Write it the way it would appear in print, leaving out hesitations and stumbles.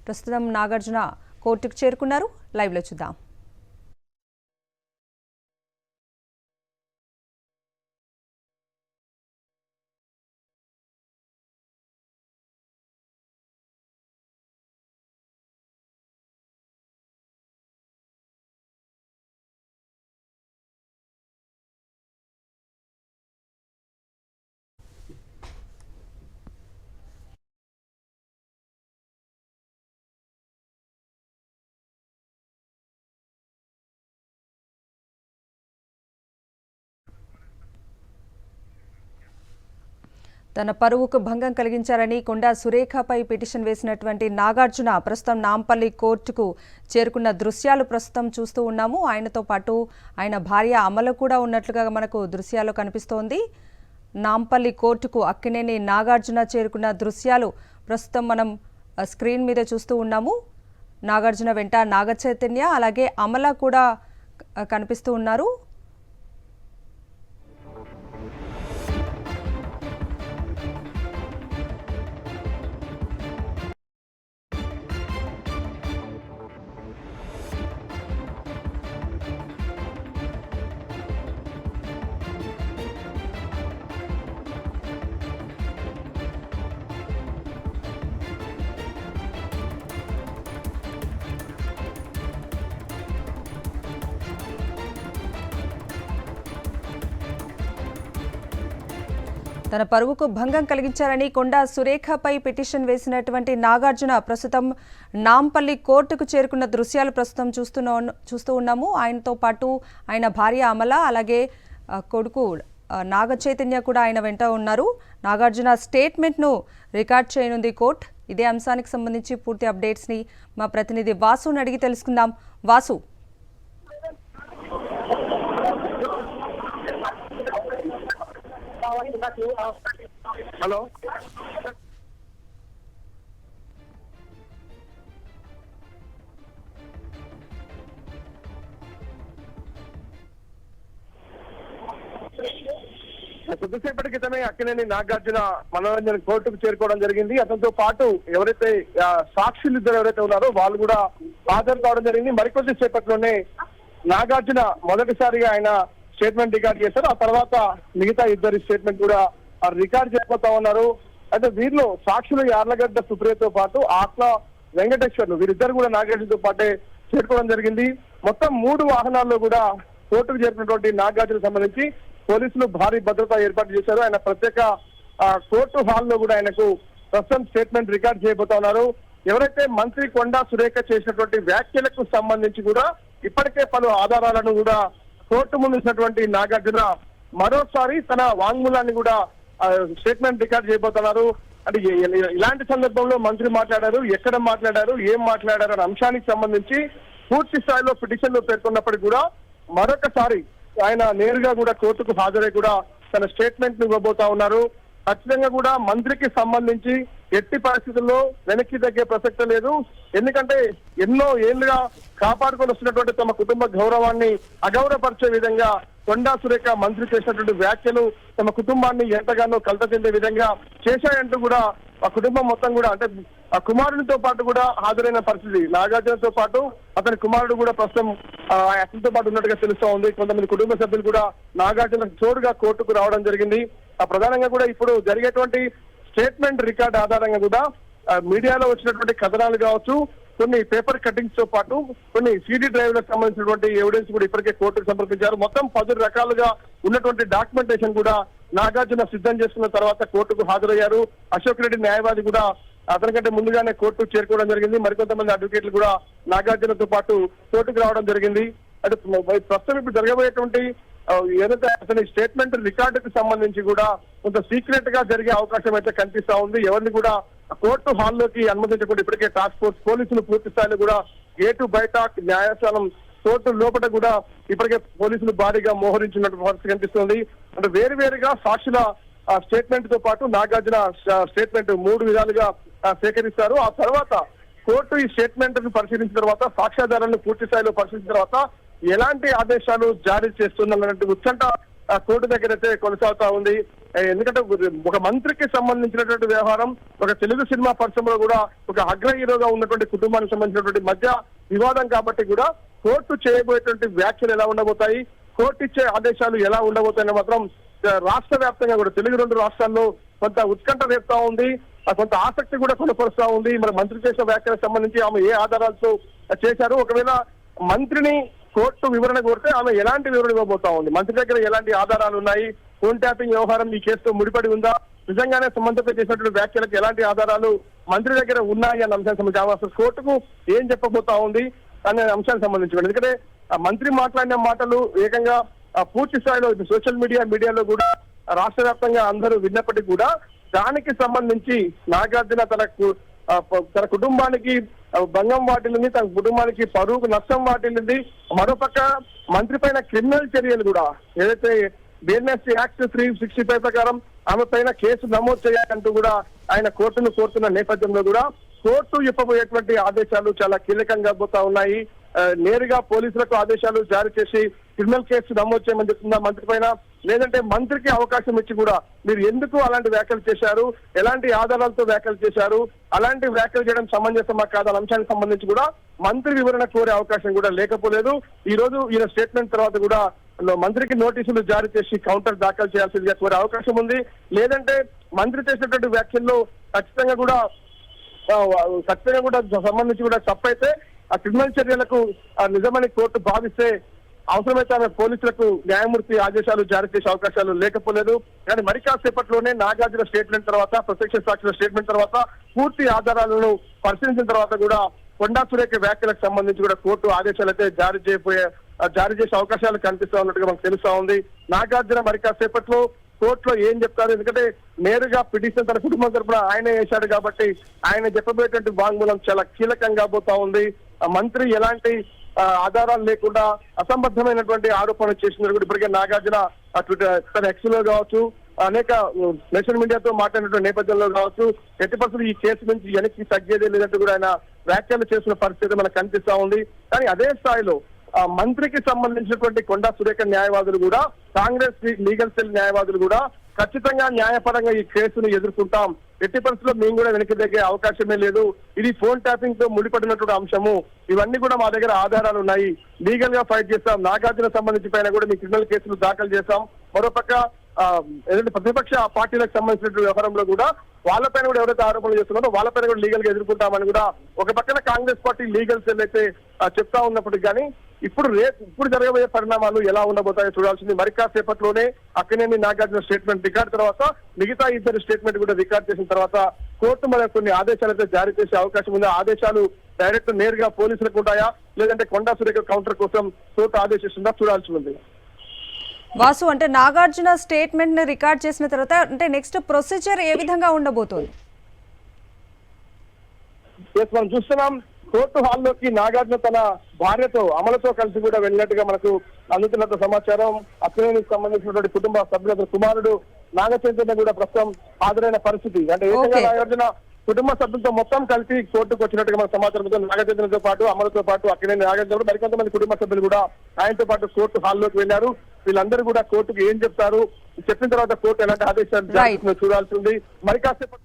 ప్రస్తుతం నాగార్జున కోర్టుకు చేరుకున్నారు. లైవ్లో చూద్దాం. తన పరువుకు భంగం కలిగించారని కొండా సురేఖపై పిటిషన్ వేసినటువంటి నాగార్జున ప్రస్తుతం నాంపల్లి కోర్టుకు చేరుకున్న దృశ్యాలు ప్రస్తుతం చూస్తూ ఉన్నాము. ఆయనతో పాటు ఆయన భార్య అమల కూడా ఉన్నట్లుగా మనకు దృశ్యాలు కనిపిస్తోంది. నాంపల్లి కోర్టుకు అక్కినేని నాగార్జున చేరుకున్న దృశ్యాలు ప్రస్తుతం మనం స్క్రీన్ మీద చూస్తూ ఉన్నాము. నాగార్జున వెంట నాగచైతన్య అలాగే అమల కూడా కనిపిస్తూ ఉన్నారు. తన పరువుకు భంగం కలిగించారని కొండా సురేఖపై పిటిషన్ వేసినటువంటి నాగార్జున ప్రస్తుతం నాంపల్లి కోర్టుకు చేరుకున్న దృశ్యాలు ప్రస్తుతం చూస్తూ ఉన్నాము. ఆయనతో పాటు ఆయన భార్య అమల అలాగే కొడుకు నాగచైతన్య కూడా ఆయన వెంట ఉన్నారు. నాగార్జున స్టేట్మెంట్ను రికార్డ్ చేయనుంది కోర్టు. ఇదే అంశానికి సంబంధించి పూర్తి అప్డేట్స్ని మా ప్రతినిధి వాసుని అడిగి తెలుసుకుందాం. వాసు, హలో, కొద్దిసేపటి క్రితమే అక్కినేని నాగార్జున మనోరంజన్ కోర్టుకు చేరుకోవడం జరిగింది. అతనితో పాటు ఎవరైతే సాక్షులు ఇద్దరు ఎవరైతే ఉన్నారో వాళ్ళు కూడా హాజరు కావడం జరిగింది. మరికొద్ది సేపట్లోనే నాగార్జున మొదటిసారిగా ఆయన స్టేట్మెంట్ రికార్డ్ చేశారు. ఆ తర్వాత మిగతా ఇద్దరి స్టేట్మెంట్ కూడా రికార్డ్ చేయబోతా ఉన్నారు. అయితే వీరిలో సాక్షులు యార్లగడ్డ సుప్రియతో పాటు ఆట్ల వెంకటేశ్వర్లు వీరిద్దరు కూడా నాగార్జునతో పాటే చేరుకోవడం జరిగింది. మొత్తం 3 వాహనాల్లో కూడా కోర్టుకు చేరినటువంటి నాగార్జున సంబంధించి పోలీసులు భారీ భద్రత ఏర్పాటు చేశారు. ఆయన ప్రత్యేక కోర్టు హాల్లో కూడా ఆయనకు ప్రస్తుతం స్టేట్మెంట్ రికార్డ్ చేయబోతా ఉన్నారు. ఎవరైతే మంత్రి కొండా సురేఖ చేసినటువంటి వ్యాఖ్యలకు సంబంధించి కూడా ఇప్పటికే పలు ఆధారాలను కూడా కోర్టు ముందు ఉన్నటువంటి నాగార్జున మరోసారి తన వాంగ్మూలాన్ని కూడా స్టేట్మెంట్ రికార్డ్ చేయబోతున్నారు. అంటే ఇలాంటి సందర్భంలో మంత్రి మాట్లాడారు, ఎక్కడ మాట్లాడారు, ఏం మాట్లాడారు అనే అంశానికి సంబంధించి పూర్తి స్థాయిలో పిటిషన్ లో పేర్కొన్నప్పటికీ కూడా మరొకసారి ఆయన నేరుగా కూడా కోర్టుకు హాజరై కూడా తన స్టేట్మెంట్ ను ఇవ్వబోతా ఉన్నారు. ఖచ్చితంగా కూడా మంత్రికి సంబంధించి ఎట్టి పరిస్థితుల్లో వెనక్కి తగ్గే ప్రసక్తి లేదు. ఎందుకంటే ఎన్నో ఏళ్లుగా కాపాడుకొని వస్తున్నటువంటి తమ కుటుంబ గౌరవాన్ని అగౌరవపరిచే విధంగా కొండా సురేఖ మంత్రి చేసినటువంటి వ్యాఖ్యలు తమ కుటుంబాన్ని ఎంతగానో కలత చెందే విధంగా చేశాయంటూ కూడా ఆ కుటుంబం మొత్తం కూడా అంటే ఆ కుమారునితో పాటు కూడా హాజరైన పరిస్థితి. నాగార్జునతో పాటు అతని కుమారుడు కూడా ప్రస్తుతం అతనితో పాటు ఉన్నట్టుగా తెలుస్తా ఉంది. కొంతమంది కుటుంబ సభ్యులు కూడా నాగార్జున తోడుగా కోర్టుకు రావడం జరిగింది. ప్రధానంగా కూడా ఇప్పుడు జరిగేటువంటి స్టేట్మెంట్ రికార్డ్ ఆధారంగా కూడా మీడియాలో వచ్చినటువంటి కథనాలు కావచ్చు, కొన్ని పేపర్ కటింగ్స్ తో పాటు కొన్ని సీడీ డ్రైవ్లకు సంబంధించినటువంటి ఎవిడెన్స్ కూడా ఇప్పటికే కోర్టుకు సమర్పించారు. మొత్తం 10 రకాలుగా ఉన్నటువంటి డాక్యుమెంటేషన్ కూడా నాగార్జున సిద్ధం చేసుకున్న తర్వాత కోర్టుకు హాజరయ్యారు. అశోక్ రెడ్డి న్యాయవాది కూడా అతనికంటే ముందుగానే కోర్టుకు చేరుకోవడం జరిగింది. మరికొంతమంది అడ్వకేట్లు కూడా నాగార్జునతో పాటు కోర్టుకు రావడం జరిగింది. అంటే ప్రస్తుతం ఇప్పుడు జరగబోయేటువంటి ఏదైతే అతని స్టేట్మెంట్ రికార్డుకు సంబంధించి కూడా కొంత సీక్రెట్ గా జరిగే అవకాశం అయితే కనిపిస్తా ఉంది. ఎవరిని కూడా కోర్టు హాల్లోకి అనుమతించకుండా ఇప్పటికే టాస్క్ ఫోర్స్ పోలీసులు పూర్తి స్థాయిలో కూడా గేటు బయట న్యాయస్థానం కోర్టు లోపల కూడా ఇప్పటికే పోలీసులు భారీగా మోహరించినట్టు పరిస్థితి కనిపిస్తుంది. అంటే వేరువేరుగా సాక్షుల స్టేట్మెంట్ తో పాటు నాగార్జున స్టేట్మెంట్ 3 విధాలుగా సేకరిస్తారు. ఆ తర్వాత కోర్టు ఈ స్టేట్మెంట్ ను పరిశీలించిన తర్వాత సాక్ష్యాధారాలను పూర్తి స్థాయిలో పరిశీలించిన తర్వాత ఎలాంటి ఆదేశాలు జారీ చేస్తుందన్నటువంటి ఉత్కంఠ కోర్టు దగ్గర అయితే కొనసాగుతా ఉంది. ఎందుకంటే ఒక మంత్రికి సంబంధించినటువంటి వ్యవహారం, ఒక తెలుగు సినిమా పరిశ్రమలో కూడా ఒక అగ్ర హీరోగా ఉన్నటువంటి కుటుంబానికి సంబంధించినటువంటి మధ్య వివాదం కాబట్టి కూడా కోర్టు చేయబోయేటువంటి వ్యాఖ్యలు ఎలా ఉండబోతాయి, కోర్టు ఇచ్చే ఆదేశాలు ఎలా ఉండబోతాయని మాత్రం రాష్ట్ర వ్యాప్తంగా కూడా తెలుగు 2 రాష్ట్రాల్లో కొంత ఉత్కంఠ రేపుతా ఉంది, కొంత ఆసక్తి కూడా కొనపరుస్తా ఉంది. మరి మంత్రి చేసిన వ్యాఖ్యలకు సంబంధించి ఆమె ఏ ఆధారాలతో చేశారు, ఒకవేళ మంత్రిని కోర్టు వివరణ కోరితే ఆమె ఎలాంటి వివరణ ఇవ్వబోతా ఉంది, మంత్రి దగ్గర ఎలాంటి ఆధారాలు ఉన్నాయి, ఫోన్ ట్యాపింగ్ వ్యవహారం ఈ కేసుతో ముడిపడి ఉందా, నిజంగానే సంబంధంపై చేసినటువంటి వ్యాఖ్యలకు ఎలాంటి ఆధారాలు మంత్రి దగ్గర ఉన్నాయి అన్న అంశానికి సంబంధించి అసలు కోర్టుకు ఏం చెప్పబోతా ఉంది అనే అంశానికి సంబంధించి. ఎందుకంటే ఆ మంత్రి మాట్లాడిన మాటలు ఏకంగా పూర్తి స్థాయిలో సోషల్ మీడియాలో కూడా రాష్ట్ర వ్యాప్తంగా అందరూ విన్నప్పటికీ కూడా దానికి సంబంధించి నాగార్జున తన కుటుంబానికి భంగం వాటిల్లింది, తన కుటుంబానికి పరువుకు నష్టం వాటిల్లింది. మరోపక్క మంత్రి పైన క్రిమినల్ చర్యలు కూడా ఏదైతే బిఎన్ఎస్ యాక్ట్ 365 ప్రకారం ఆమె పైన కేసు నమోదు చేయాలంటూ కూడా ఆయన కోర్టును కోరుతున్న నేపథ్యంలో కూడా కోర్టు ఇవ్వబోయేటువంటి ఆదేశాలు చాలా కీలకంగా పోతా ఉన్నాయి. నేరుగా పోలీసులకు ఆదేశాలు జారీ చేసి క్రిమినల్ కేసు నమోదు చేయమని చెప్తుందా మంత్రి పైన, లేదంటే మంత్రికి అవకాశం ఇచ్చి కూడా మీరు ఎందుకు అలాంటి వ్యాఖ్యలు చేశారు, ఎలాంటి ఆధారాలతో వ్యాఖ్యలు చేశారు, అలాంటి వ్యాఖ్యలు చేయడం సమంజసమా కాదన్న అంశానికి సంబంధించి కూడా మంత్రి వివరణ కోరే అవకాశం కూడా లేకపోలేదు. ఈ రోజు ఈయన స్టేట్మెంట్ తర్వాత కూడా మంత్రికి నోటీసులు జారీ చేసి కౌంటర్ దాఖలు చేయాల్సిందిగా కోరే అవకాశం ఉంది. లేదంటే మంత్రి చేసినటువంటి వ్యాఖ్యల్లో ఖచ్చితంగా కూడా సంబంధించి కూడా తప్పైతే ఆ క్రిమినల్ చర్యలకు నిజమని కోర్టు భావిస్తే అవసరమైతే ఆమె పోలీసులకు న్యాయమూర్తి ఆదేశాలు జారీ చేసే అవకాశాలు లేకపోలేదు. కానీ మరి కాసేపట్లోనే నాగార్జున స్టేట్మెంట్ తర్వాత, ప్రత్యక్ష సాక్షుల స్టేట్మెంట్ తర్వాత, పూర్తి ఆధారాలను పరిశీలించిన తర్వాత కూడా కొండా సురేఖ వ్యాఖ్యలకు సంబంధించి కూడా కోర్టు ఆదేశాలు అయితే జారీ చేసే అవకాశాలు కనిపిస్తా ఉన్నట్టుగా మనకు తెలుస్తా ఉంది. నాగార్జున మరి కాసేపట్లో కోర్టులో ఏం చెప్తారు, ఎందుకంటే నేరుగా పిటిషన్ తన కుటుంబం తరపున ఆయన వేశాడు కాబట్టి ఆయన చెప్పబోయేటువంటి వాంగ్మూలం చాలా కీలకంగా పోతా ఉంది. మంత్రి ఎలాంటి ఆధారాలు లేకుండా అసంబద్ధమైనటువంటి ఆరోపణలు చేసినారు కూడా ఇప్పటికే నాగార్జున తన ఎక్స్ లో కావచ్చు, అనేక నేషనల్ మీడియాతో మాట్లాడినటువంటి నేపథ్యంలో కావచ్చు, ఎట్టి పరిస్థితులు ఈ కేసు నుంచి వెనక్కి తగ్గేదే లేదంటూ కూడా ఆయన వ్యాఖ్యలు చేసిన పరిస్థితి మనకు కనిపిస్తా ఉంది. కానీ అదే స్థాయిలో మంత్రికి సంబంధించినటువంటి కొండా సురేఖ న్యాయవాదులు కూడా, కాంగ్రెస్ లీగల్ సెల్ న్యాయవాదులు కూడా ఖచ్చితంగా న్యాయపరంగా ఈ కేసును ఎదుర్కొంటాం, ఎట్టి పరిస్థితుల్లో మేము కూడా వెనక్కి తగ్గే అవకాశమే లేదు, ఇది ఫోన్ ట్యాపింగ్ తో ముడిపడినటువంటి అంశము, ఇవన్నీ కూడా మా దగ్గర ఆధారాలు ఉన్నాయి, లీగల్ గా ఫైట్ చేస్తాం, నాగార్జున సంబంధించి పైన కూడా మీ క్రిమినల్ కేసులు దాఖలు చేస్తాం. మరోపక్క ఏదైతే ప్రతిపక్ష పార్టీలకు సంబంధించిన వ్యవహారంలో కూడా వాళ్ళపైన కూడా ఎవరైతే ఆరోపణలు చేస్తున్నారో వాళ్ళపైన కూడా లీగల్ గా ఎదుర్కొంటామని కూడా ఒక పక్కన కాంగ్రెస్ పార్టీ లీగల్ సెల్ అయితే చెప్తా ఉన్నప్పటికీ కానీ ఇప్పుడు జరగబోయే పరిణామాలు ఎలా ఉండబోతాయో చూడాల్సింది. మరి కాసేపట్లోనే అక్కడనే నాగార్జున స్టేట్మెంట్ రికార్డ్ తర్వాత మిగతా ఇద్దరు స్టేట్మెంట్ కూడా రికార్డ్ చేసిన తర్వాత కోర్టు మరి కొన్ని ఆదేశాలు అయితే జారీ చేసే అవకాశం ఉంది. ఆదేశాలు డైరెక్ట్ నేరుగా పోలీసులకు ఉంటాయా, లేదంటే కొండా సురేఖ కౌంటర్ కోసం కోర్టు ఆదేశిస్తుందా చూడాల్సి ఉంది. వాసు, అంటే నాగార్జున స్టేట్మెంట్ ని రికార్డ్ చేసిన తర్వాత అంటే నెక్స్ట్ ప్రొసీజర్ ఏ విధంగా ఉండబోతోంది? మనం చూస్తున్నాం కోర్టు హాల్లోకి నాగార్జున తన భార్యతో అమలతో కలిసి కూడా వెళ్ళినట్టుగా మనకు అందుతున్న సమాచారం. అక్కినేనికి సంబంధించినటువంటి కుటుంబ సభ్యుల కుమారుడు నాగచైతన్య కూడా ప్రస్తుతం హాజరైన పరిస్థితి. అంటే ఏకంగా నాగార్జున కుటుంబ సభ్యులతో మొత్తం కలిసి కోర్టుకు వచ్చినట్టుగా మన సమాచారం. నాగచైతన్యతో పాటు అమలతో పాటు అక్కినేని నాగార్జున మరికొంతమంది కుటుంబ సభ్యులు కూడా ఆయనతో పాటు కోర్టు హాల్లోకి వెళ్లారు. వీళ్ళందరూ కూడా కోర్టుకు ఏం చెప్తారు, చెప్పిన తర్వాత కోర్టు ఎలాంటి ఆదేశాలు చూడాల్సి ఉంది. మరి కాసేపు